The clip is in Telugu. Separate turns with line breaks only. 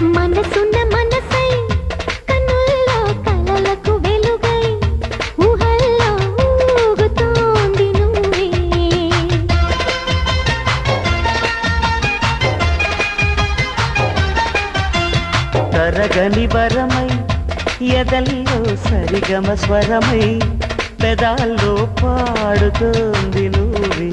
మనసున్న మనసై కన్నుల్లో కలలకు వెలుగై ఊహల్లో ఊగుతోంది నువ్వే.
తరగని వరమై ఎదల్లో సరిగమ స్వరమై పెదాల్లో పాడుతోంది నువ్వే.